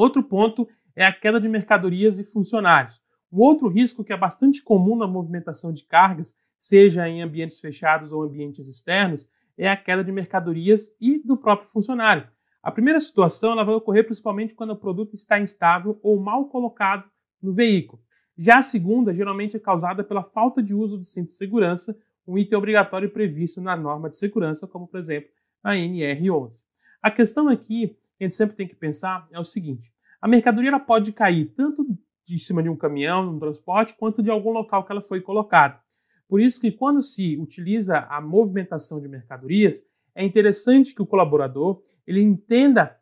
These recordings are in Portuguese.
Outro ponto é a queda de mercadorias e funcionários. Um outro risco que é bastante comum na movimentação de cargas, seja em ambientes fechados ou ambientes externos, é a queda de mercadorias e do próprio funcionário. A primeira situação ela vai ocorrer principalmente quando o produto está instável ou mal colocado no veículo. Já a segunda geralmente é causada pela falta de uso do cinto de segurança, um item obrigatório previsto na norma de segurança, como por exemplo a NR11. A questão aqui, que a gente sempre tem que pensar, é o seguinte: a mercadoria ela pode cair tanto de cima de um caminhão, de um transporte, quanto de algum local que ela foi colocada. Por isso que quando se utiliza a movimentação de mercadorias, é interessante que o colaborador ele entenda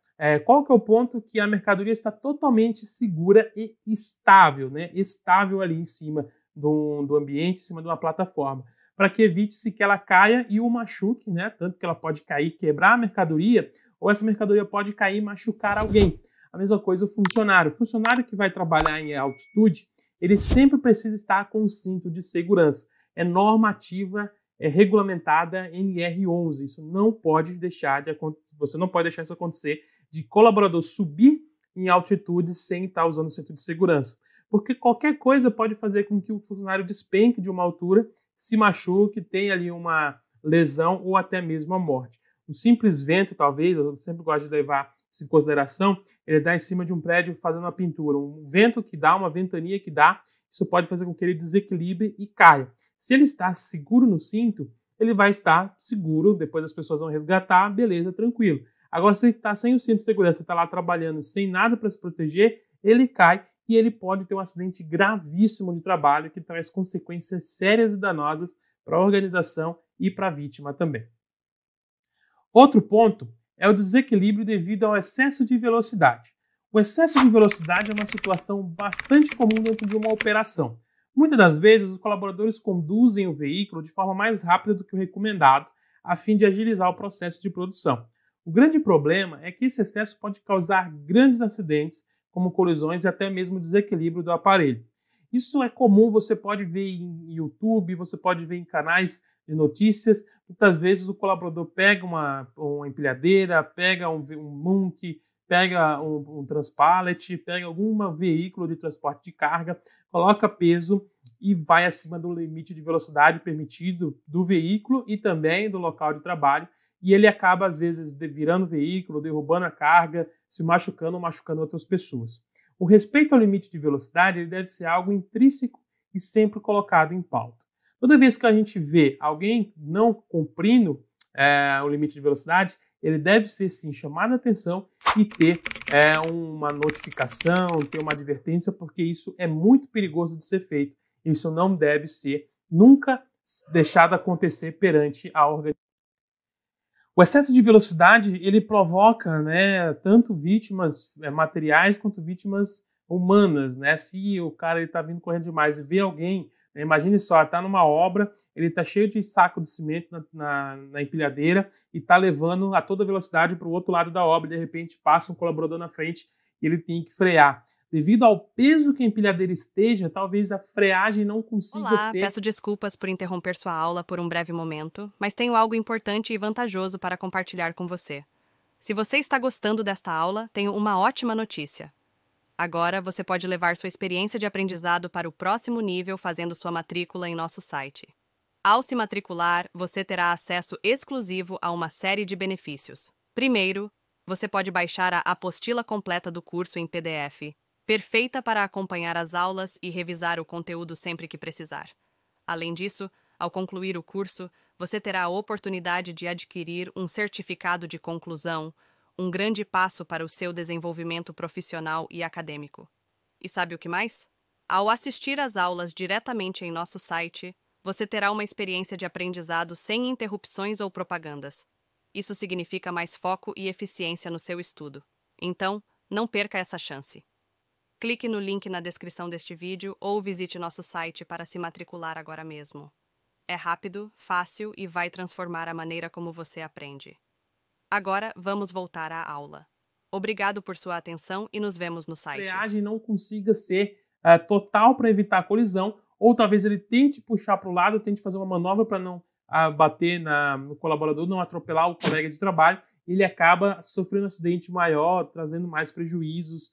qual que é o ponto que a mercadoria está totalmente segura e estável, né? Estável ali em cima do ambiente, em cima de uma plataforma, para que evite-se que ela caia e o machuque, né? Tanto que ela pode cair, quebrar a mercadoria, ou essa mercadoria pode cair e machucar alguém. A mesma coisa o funcionário. O funcionário que vai trabalhar em altitude, ele sempre precisa estar com o cinto de segurança. É normativa, é regulamentada NR11. Isso não pode deixar de acontecer. Você não pode deixar isso acontecer de colaborador subir em altitude sem estar usando o cinto de segurança. Porque qualquer coisa pode fazer com que o funcionário despenque de uma altura, se machuque, tenha ali uma lesão ou até mesmo a morte. Um simples vento, talvez, eu sempre gosto de levar isso em consideração, ele dá em cima de um prédio fazendo uma pintura. Um vento que dá, uma ventania que dá, isso pode fazer com que ele desequilibre e caia. Se ele está seguro no cinto, ele vai estar seguro, depois as pessoas vão resgatar, beleza, tranquilo. Agora, se ele está sem o cinto de segurança, está lá trabalhando sem nada para se proteger, ele cai e ele pode ter um acidente gravíssimo de trabalho que traz consequências sérias e danosas para a organização e para a vítima também. Outro ponto é o desequilíbrio devido ao excesso de velocidade. O excesso de velocidade é uma situação bastante comum dentro de uma operação. Muitas das vezes, os colaboradores conduzem o veículo de forma mais rápida do que o recomendado, a fim de agilizar o processo de produção. O grande problema é que esse excesso pode causar grandes acidentes, como colisões e até mesmo desequilíbrio do aparelho. Isso é comum, você pode ver em YouTube, você pode ver em canais de notícias. Muitas vezes o colaborador pega uma empilhadeira, pega um munk, pega um transpallet, pega algum veículo de transporte de carga, coloca peso e vai acima do limite de velocidade permitido do veículo e também do local de trabalho. E ele acaba, às vezes, virando o veículo, derrubando a carga, se machucando ou machucando outras pessoas. O respeito ao limite de velocidade ele deve ser algo intrínseco e sempre colocado em pauta. Toda vez que a gente vê alguém não cumprindo o limite de velocidade, ele deve ser, sim, chamado a atenção e ter uma notificação, ter uma advertência, porque isso é muito perigoso de ser feito. Isso não deve ser nunca deixado acontecer perante a organização. O excesso de velocidade ele provoca, né, tanto vítimas materiais quanto vítimas humanas, né? Se o cara está vindo correndo demais e vê alguém, né, imagine só, está numa obra, ele está cheio de saco de cimento na empilhadeira e está levando a toda velocidade para o outro lado da obra, e de repente passa um colaborador na frente e ele tem que frear. Devido ao peso que a empilhadeira esteja, talvez a freagem não consiga ser... Peço desculpas por interromper sua aula por um breve momento, mas tenho algo importante e vantajoso para compartilhar com você. Se você está gostando desta aula, tenho uma ótima notícia. Agora você pode levar sua experiência de aprendizado para o próximo nível fazendo sua matrícula em nosso site. Ao se matricular, você terá acesso exclusivo a uma série de benefícios. Primeiro, você pode baixar a apostila completa do curso em PDF, perfeita para acompanhar as aulas e revisar o conteúdo sempre que precisar. Além disso, ao concluir o curso, você terá a oportunidade de adquirir um certificado de conclusão, um grande passo para o seu desenvolvimento profissional e acadêmico. E sabe o que mais? Ao assistir às aulas diretamente em nosso site, você terá uma experiência de aprendizado sem interrupções ou propagandas. Isso significa mais foco e eficiência no seu estudo. Então, não perca essa chance. Clique no link na descrição deste vídeo ou visite nosso site para se matricular agora mesmo. É rápido, fácil e vai transformar a maneira como você aprende. Agora, vamos voltar à aula. Obrigado por sua atenção e nos vemos no site. A freagem não consiga ser total para evitar a colisão, ou talvez ele tente puxar para o lado, tente fazer uma manobra para não bater no colaborador, não atropelar o colega de trabalho, ele acaba sofrendo um acidente maior, trazendo mais prejuízos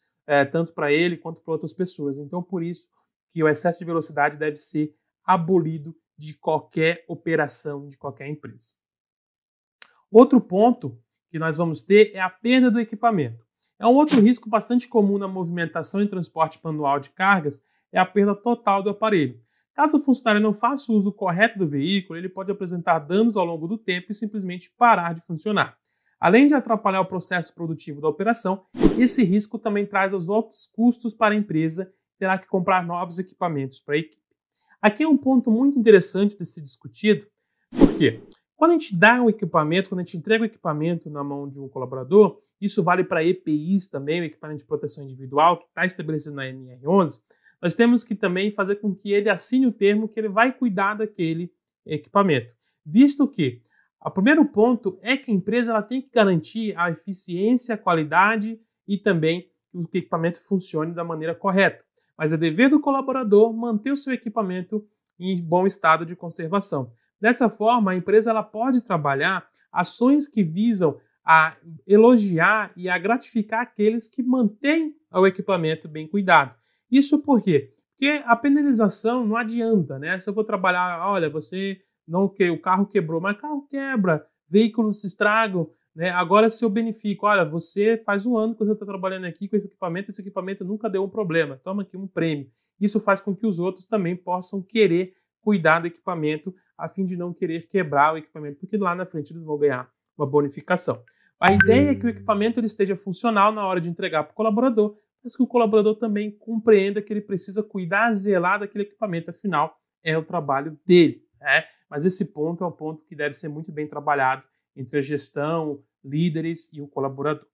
tanto para ele quanto para outras pessoas. Então, por isso que o excesso de velocidade deve ser abolido de qualquer operação, de qualquer empresa. Outro ponto que nós vamos ter é a perda do equipamento. É um outro risco bastante comum na movimentação e transporte manual de cargas, é a perda total do aparelho. Caso o funcionário não faça o uso correto do veículo, ele pode apresentar danos ao longo do tempo e simplesmente parar de funcionar. Além de atrapalhar o processo produtivo da operação, esse risco também traz os outros custos para a empresa, que terá que comprar novos equipamentos para a equipe. Aqui é um ponto muito interessante de ser discutido, porque quando a gente dá um equipamento, quando a gente entrega o equipamento na mão de um colaborador, isso vale para EPIs também, o equipamento de proteção individual, que está estabelecido na NR11, nós temos que também fazer com que ele assine o termo que ele vai cuidar daquele equipamento. Visto que o primeiro ponto é que a empresa ela tem que garantir a eficiência, a qualidade e também que o equipamento funcione da maneira correta. Mas é dever do colaborador manter o seu equipamento em bom estado de conservação. Dessa forma, a empresa ela pode trabalhar ações que visam a elogiar e a gratificar aqueles que mantêm o equipamento bem cuidado. Isso por quê? Porque a penalização não adianta, né? Se eu vou trabalhar, olha, o carro quebrou, mas carro quebra, veículos se estragam, né? Agora se eu beneficio, olha, você faz um ano que você está trabalhando aqui com esse equipamento nunca deu um problema, toma aqui um prêmio. Isso faz com que os outros também possam querer cuidar do equipamento, a fim de não querer quebrar o equipamento, porque lá na frente eles vão ganhar uma bonificação. A ideia é que o equipamento ele esteja funcional na hora de entregar para o colaborador, mas que o colaborador também compreenda que ele precisa cuidar, zelar daquele equipamento, afinal, é o trabalho dele, né? Mas esse ponto é um ponto que deve ser muito bem trabalhado entre a gestão, líderes e o colaborador.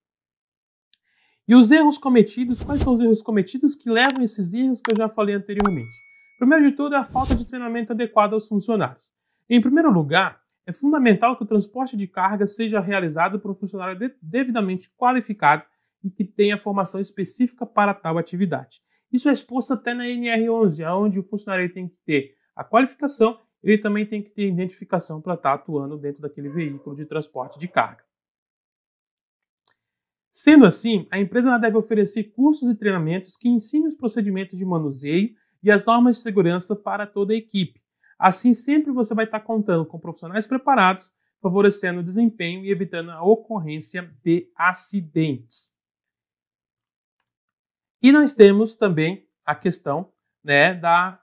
E os erros cometidos, quais são os erros cometidos que levam a esses erros que eu já falei anteriormente? Primeiro de tudo é a falta de treinamento adequado aos funcionários. Em primeiro lugar, é fundamental que o transporte de carga seja realizado por um funcionário devidamente qualificado e que tenha formação específica para tal atividade. Isso é exposto até na NR11, onde o funcionário tem que ter a qualificação, ele também tem que ter identificação para estar atuando dentro daquele veículo de transporte de carga. Sendo assim, a empresa deve oferecer cursos e treinamentos que ensinem os procedimentos de manuseio e as normas de segurança para toda a equipe. Assim, sempre você vai estar contando com profissionais preparados, favorecendo o desempenho e evitando a ocorrência de acidentes. E nós temos também a questão, né, da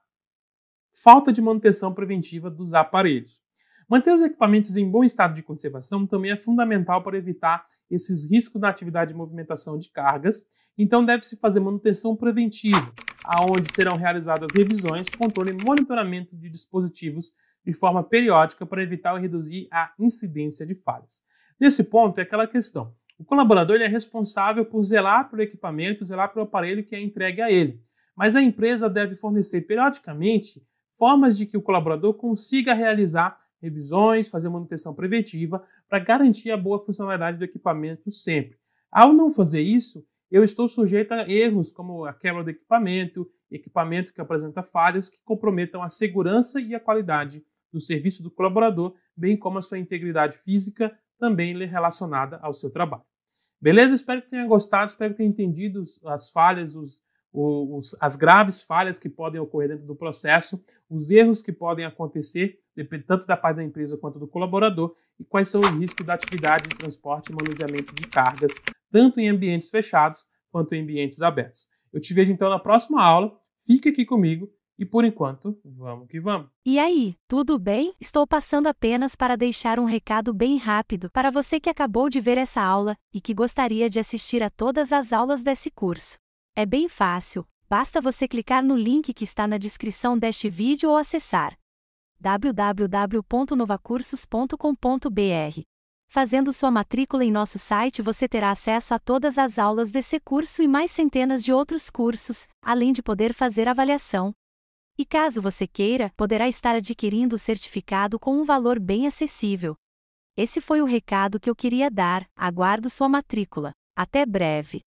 falta de manutenção preventiva dos aparelhos. Manter os equipamentos em bom estado de conservação também é fundamental para evitar esses riscos na atividade de movimentação de cargas, então deve-se fazer manutenção preventiva, aonde serão realizadas revisões, controle e monitoramento de dispositivos de forma periódica para evitar ou reduzir a incidência de falhas. Nesse ponto é aquela questão. O colaborador ele é responsável por zelar pelo equipamento, zelar pelo aparelho que é entregue a ele. Mas a empresa deve fornecer periodicamente formas de que o colaborador consiga realizar revisões, fazer manutenção preventiva para garantir a boa funcionalidade do equipamento sempre. Ao não fazer isso, eu estou sujeito a erros como a quebra do equipamento que apresenta falhas que comprometam a segurança e a qualidade do serviço do colaborador, bem como a sua integridade física, também relacionada ao seu trabalho. Beleza? Espero que tenha gostado, espero que tenha entendido as falhas, as graves falhas que podem ocorrer dentro do processo, os erros que podem acontecer, tanto da parte da empresa quanto do colaborador, e quais são os riscos da atividade de transporte e manuseamento de cargas, tanto em ambientes fechados quanto em ambientes abertos. Eu te vejo então na próxima aula, fique aqui comigo e por enquanto, vamos que vamos! E aí, tudo bem? Estou passando apenas para deixar um recado bem rápido para você que acabou de ver essa aula e que gostaria de assistir a todas as aulas desse curso. É bem fácil, basta você clicar no link que está na descrição deste vídeo ou acessar www.novacursos.com.br. Fazendo sua matrícula em nosso site você terá acesso a todas as aulas desse curso e mais centenas de outros cursos, além de poder fazer avaliação. E caso você queira, poderá estar adquirindo o certificado com um valor bem acessível. Esse foi o recado que eu queria dar, aguardo sua matrícula. Até breve!